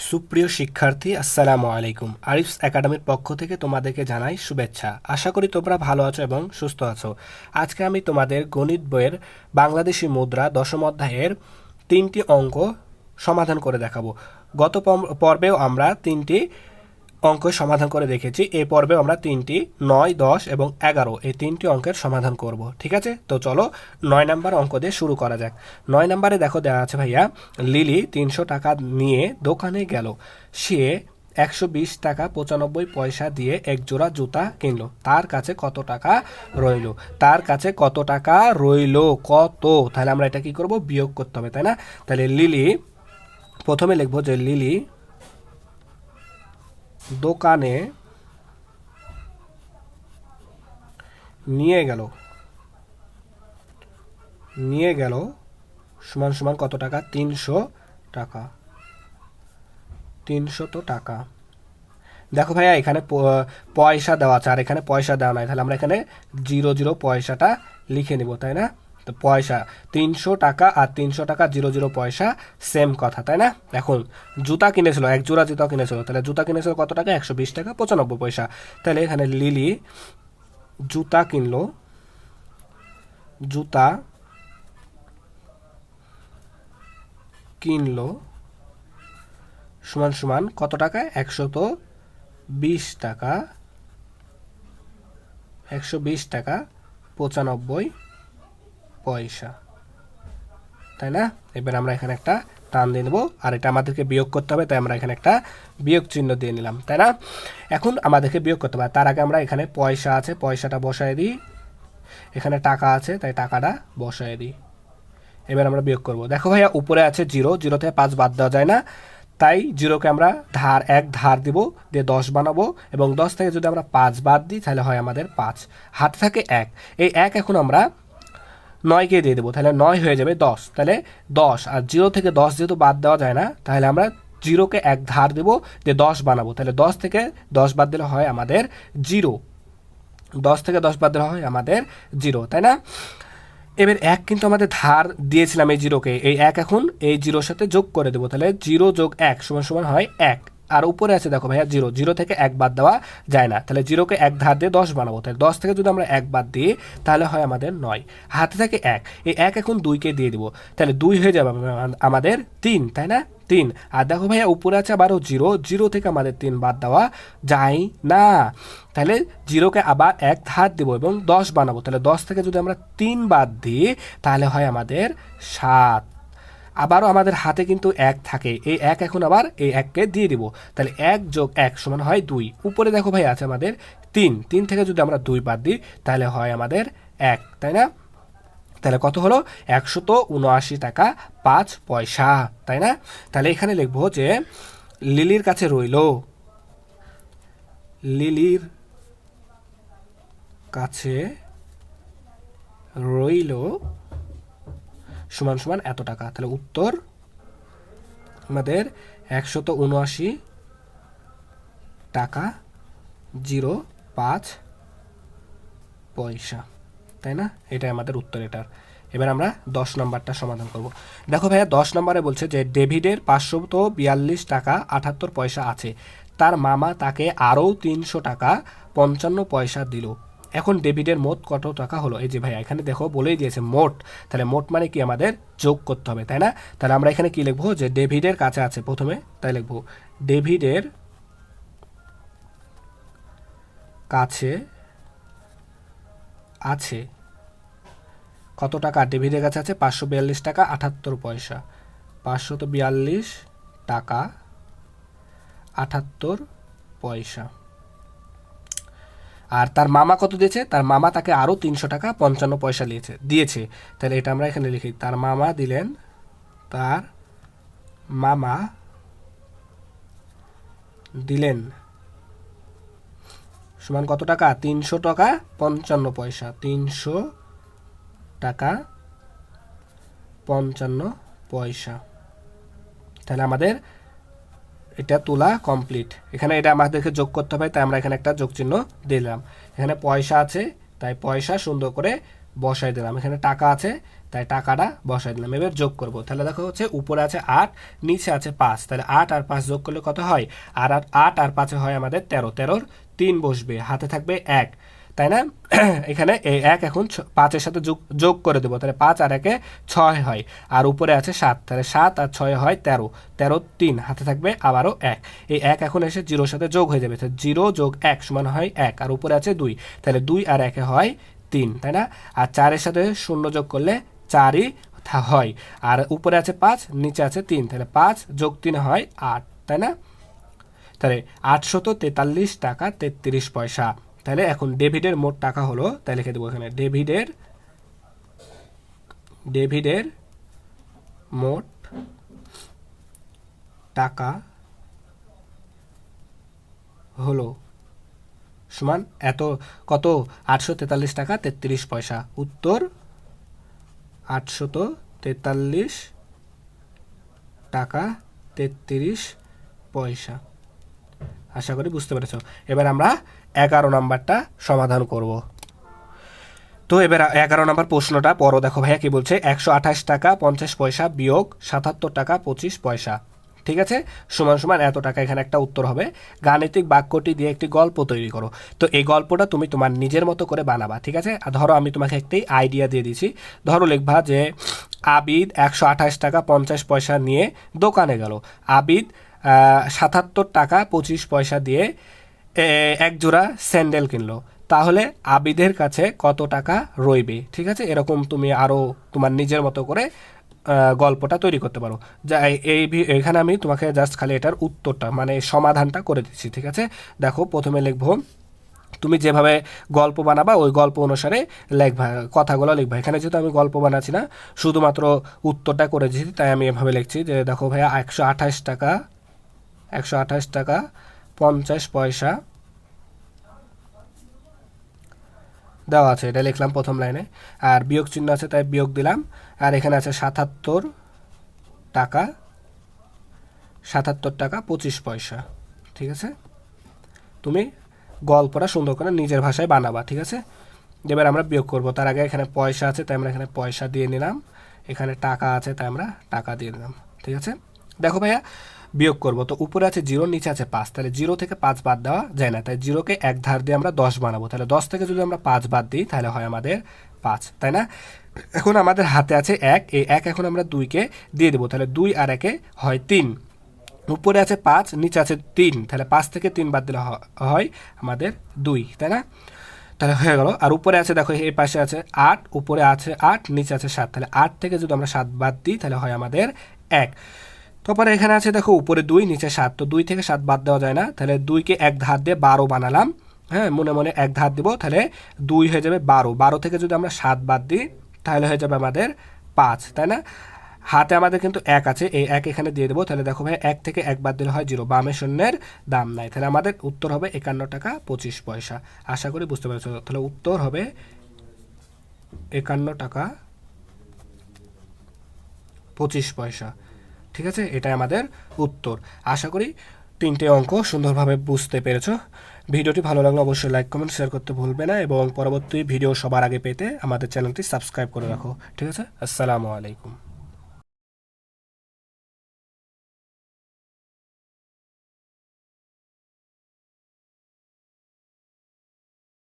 সুপ্রিয় শিক্ষার্থী, আসসালামু আলাইকুম। আরিফস একাডেমির পক্ষ থেকে তোমাদেরকে জানাই শুভেচ্ছা। আশা করি তোমরা ভালো আছো এবং সুস্থ আছো। আজকে আমি তোমাদের গণিত বইয়ের বাংলাদেশি মুদ্রা দশম অধ্যায়ের 3টি অঙ্ক সমাধান করে দেখাবো। গত পর্বেও আমরা 3টি অঙ্ক সমাধান করে দেখেছি। এই পর্বেও আমরা 3টি 9, 10 এবং 11 এই 3টি অঙ্কের সমাধান করব। ঠিক আছে, তো চলো 9 নাম্বার অঙ্ক দিয়ে শুরু করা যাক। 9 নাম্বারে দেখো দেওয়া আছে ভাইয়া, লিলি 300 টাকা নিয়ে দোকানে গেল। সে 120 টাকা 95 পয়সা দিয়ে এক জোড়া জুতা কিনলো। তার কাছে কত টাকা রইলো? তার কাছে কত টাকা রইলো? কত? তাহলে আমরা এটা কি করব? বিয়োগ করতে হবে, তাই না? তাহলে লিলি, প্রথমে লিখবো যে লিলি দোকানে নিয়ে গেল সমান সমান কত টাকা? 300 টাকা। 300 টাকা। দেখো ভাইয়া, এখানে পয়সা দেওয়া আছে আর এখানে পয়সা দেওয়া নাই, তাহলে আমরা এখানে 00 পয়সাটা লিখে নিব, তাই না? তো পয়সা 300 টাকা আর 300 টাকা 00 পয়সা সেম কথা, তাই না? এখন জুতা কিনেছিল, এক জোড়া জুতা কিনেছিল, তাহলে জুতা কিনেছিল কত টাকা? 120 টাকা 95 পয়সা। তাহলে এখানে লিলি জুতা কিনলো সমান সমান কত টাকা? 120 টাকা 95 পয়সা, তাই না? এবার আমরা এখানে একটা টান দিয়ে নেবো, আর এটা আমাদেরকে বিয়োগ করতে হবে, তাই আমরা এখানে একটা বিয়োগ চিহ্ন দিয়ে নিলাম, তাই না? এখন আমাদেরকে বিয়োগ করতে হবে, তার আগে আমরা এখানে পয়সা আছে, পয়সাটা বসায় দিই। এখানে টাকা আছে, তাই টাকাটা বসায় দিই। এবার আমরা বিয়োগ করব। দেখো ভাইয়া, উপরে আছে 0, 0 থেকে 5 বাদ দেওয়া যায় না, তাই 0কে আমরা ধার দিব, দিয়ে 10 বানাবো, এবং 10 থেকে যদি আমরা 5 বাদ দিই তাহলে হয় আমাদের 5। হাতে থাকে 1, এই 1 এখন আমরা 9কে দিয়ে দেবো, তাহলে 9 হয়ে যাবে 10। তাহলে 10 আর 0 থেকে 10 যেহেতু বাদ দেওয়া যায় না, তাহলে আমরা 0কে 1 ধার দেবো, দিয়ে 10 বানাবো, তাহলে 10 থেকে 10 বাদ দিলে হয় আমাদের 0। 10 থেকে 10 বাদ দিলে হয় আমাদের 0, তাই না? এবার 1 কিন্তু আমাদের ধার দিয়েছিলাম এই 0কে, এই 1 এখন এই 0-র সাথে যোগ করে দেবো, তাহলে 0 যোগ 1 সমান সমান হয় 1। আর উপরে আছে দেখো ভাইয়া 0, 0 থেকে 1 বাদ দেওয়া যায় না, তাহলে 0কে 1 ধার দিয়ে 10 বানাবো, তাহলে 10 থেকে যদি আমরা 1 বাদ দিই তাহলে হয় আমাদের 9। হাতে থাকে 1, এই 1 এখন 2কে দিয়ে দিব, তাহলে 2 হয়ে যাবে আমাদের 3, তাই না? 3। আর দেখো ভাইয়া, উপরে আছে আবারও 0, 0 থেকে আমাদের 3 বাদ দেওয়া যায় না, তাহলে 0কে আবার 1 ধার দেবো এবং 10 বানাবো, তাহলে 10 থেকে যদি আমরা 3 বাদ দিই তাহলে হয় আমাদের 7। আবারও আমাদের হাতে কিন্তু 1 থাকে, এই 1 এখন আবার এই 1কে দিয়ে দিব, তাহলে 1 যোগ 1 সমান হয় 2। উপরে দেখো ভাই আছে আমাদের 3 থেকে যদি আমরা 2 বাদ দিই তাহলে হয় আমাদের 1, তাই না? তাহলে কত হলো? 179 টাকা 5 পয়সা, তাই না? তাহলে এখানে লিখবো যে লিলির কাছে রইল সমান সমান এত টাকা। তাহলে উত্তর আমাদের 179 টাকা 05 পয়সা, তাই না? এটাই আমাদের উত্তর এটার। এবার আমরা 10 নম্বরটা সমাধান করব। দেখো ভাইয়া, 10 নম্বরে বলছে যে ডেভিডের 542 টাকা 78 পয়সা আছে, তার মামা তাকে আরও 300 টাকা 55 পয়সা দিল। এখন ডেভিডের মোট কত টাকা হলো? এই যে ভাইয়া, এখানে দেখো বলেই দিয়েছে মোট, তাহলে মোট মানে কি আমাদের যোগ করতে হবে, তাই না? তাহলে আমরা এখানে কি লিখবো? যে ডেভিডের কাছে আছে প্রথমে, তাই লিখবো ডেভিডের কাছে আছে কত টাকা? ডেভিডের কাছে আছে 542 টাকা 78 পয়সা। 542 টাকা 78 পয়সা। আর তার মামা কত দিয়েছে? তার মামা তাকে আরও 300 টাকা 55 পয়সা দিয়েছে। তাহলে এটা আমরা এখানে লিখি, তার মামা দিলেন সমান কত টাকা? 300 টাকা 55 পয়সা। 300 টাকা 55 পয়সা। তাহলে আমাদের এটা তোলা কমপ্লিট। এখানে এটা আমাদেরকে যোগ করতে হবে, তাই আমরা এখানে একটা যোগ চিহ্ন দিলাম। এখানে পয়সা আছে, তাই পয়সা সুন্দর করে বসাই দিলাম, এখানে টাকা আছে তাই টাকাটা বসাই দিলাম। এবার যোগ করব, তাহলে দেখো হচ্ছে উপরে আছে 8, নিচে আছে 5, তাহলে 8 আর 5 যোগ করলে কত হয়? 8 আর 5 হয় আমাদের 13, 13-র 3 বসবে, হাতে থাকবে 1, তাই না? এখানে এই 1 এখন 5-এর সাথে যোগ করে দেবো, তাহলে 5 আর 1-এ 6 হয়, আর উপরে আছে 7, তাহলে 7 আর 6 হয় 13, 13, 3, হাতে থাকবে আবারও 1, এই 1 এখন এসে 0-র সাথে যোগ হয়ে যাবে, তাহলে 0 যোগ 1 সমান হয় 1, আর উপরে আছে 2, তাহলে 2 আর 1-এ হয় 3, তাই না? আর 4-এর সাথে 0 যোগ করলে 4ই হয়, আর উপরে আছে 5, নিচে আছে 3, তাহলে 5 যোগ 3 হয় 8, তাই না? তাহলে 843 টাকা 33 পয়সা। তাহলে এখন ডেভিডের মোট টাকা হলো, তাই লিখে দেবো এখানে ডেভিডের মোট টাকা হলো সমান এত, কত? 843 টাকা 33 পয়সা। উত্তর 843 টাকা 33 পয়সা। আশা করি বুঝতে পেরেছ। এবার আমরা 11 নম্বরটা সমাধান করব। তো এবার 11 নম্বর প্রশ্নটা পড়ো, দেখো ভাইয়া কি বলছে। 128 টাকা 50 পয়সা বিয়োগ 77 টাকা 25 পয়সা, ঠিক আছে, সমান সমান এত টাকা। এখানে একটা উত্তর হবে। গাণিতিক বাক্যটি দিয়ে একটি গল্প তৈরি করো। তো এই গল্পটা তুমি তোমার নিজের মতো করে বানাবা, ঠিক আছে। আর ধরো আমি তোমাকে একটি আইডিয়া দিয়ে দিয়েছি। ধরো লিখবা যে আবিদ 128 টাকা 50 পয়সা নিয়ে দোকানে গেল। আবিদ 77 টাকা 25 পয়সা দিয়ে এক জোড়া স্যান্ডেল কিনলো। তাহলে আবিদের কাছে কত টাকা রইবে? ঠিক আছে, এরকম তুমি আরও তোমার নিজের মতো করে গল্পটা তৈরি করতে পারো। যা এখানে আমি তোমাকে জাস্ট খালি এটার উত্তরটা মানে সমাধানটা করে দিচ্ছি, ঠিক আছে। দেখো প্রথমে লিখবো, তুমি যেভাবে গল্প বানাবা ওই গল্প অনুসারে লিখবা, কথাগুলো লিখবা। এখানে যেহেতু আমি গল্প বানাচ্ছি না, শুধুমাত্র উত্তরটা করে দিচ্ছি, তাই আমি এভাবে লিখছি যে দেখো ভাইয়া 128 টাকা 50 পয়সা দেওয়া আছে, এটা লিখলাম প্রথম লাইনে। আর বিয়োগ চিহ্ন আছে তাই বিয়োগ দিলাম। আর এখানে আছে 77 টাকা 25 পয়সা, ঠিক আছে। তুমি গল্পটা সুন্দর করে নিজের ভাষায় বানাবা, ঠিক আছে। এবার আমরা বিয়োগ করব, তার আগে এখানে পয়সা আছে তাই আমরা এখানে পয়সা দিয়ে নিলাম, এখানে টাকা আছে তাই আমরা টাকা দিয়ে দিলাম, ঠিক আছে। দেখো ভাইয়া বিয়োগ করব, তো উপরে আছে 0, নিচে আছে 5, তাহলে 0 থেকে 5 বাদ দেওয়া যায় না, তাই 0-কে এক ধার দিয়ে আমরা 10 বানাবো। তাহলে 10 থেকে যদি আমরা 5 বাদ দিই তাহলে হয় আমাদের 5, তাই না? এখন আমাদের হাতে আছে 1, এই 1 এখন আমরা 2-কে দিয়ে দেবো, তাহলে 2 আর 1-এ হয় 3। উপরে আছে 5, নিচে আছে 3, তাহলে 5 থেকে 3 বাদ দিলে হয় আমাদের 2, তাই না? তাহলে হয়ে গেল। আর উপরে আছে দেখো এই পাশে আছে 8, উপরে আছে 8, নিচে আছে 7, তাহলে 8 থেকে যদি আমরা 7 বাদ দিই তাহলে হয় আমাদের 1। তারপরে এখানে আছে দেখো উপরে 2, নিচে 7, তো 2 থেকে 7 বাদ দেওয়া যায় না, তাহলে 2-কে এক ধার দিয়ে 12 বানালাম। হ্যাঁ, মনে মনে এক ধার দিব, তাহলে 2 হয়ে যাবে 12, 12 থেকে যদি আমরা 7 বাদ দিই তাহলে হয়ে যাবে আমাদের 5, তাই না? হাতে আমাদের কিন্তু 1 আছে, এই 1 এখানে দিয়ে দেবো। তাহলে দেখো ভাই 1 থেকে 1 বাদ দিলে হয় 0, বামে শূন্যের দাম নাই, তাহলে আমাদের উত্তর হবে 51 টাকা 25 পয়সা। আশা করি বুঝতে পেরেছো। তাহলে উত্তর হবে 51 টাকা 25 পয়সা, ঠিক আছে। এটাই আমাদের উত্তর। আশা করি 3টে অঙ্ক সুন্দরভাবে বুঝতে পেরেছো। ভিডিওটি ভালো লাগলে অবশ্যই লাইক কমেন্ট শেয়ার করতে ভুলবে না, এবং পরবর্তী ভিডিও সবার আগে পেতে আমাদের চ্যানেলটি সাবস্ক্রাইব করে রাখো, ঠিক আছে। আসসালামু আলাইকুম।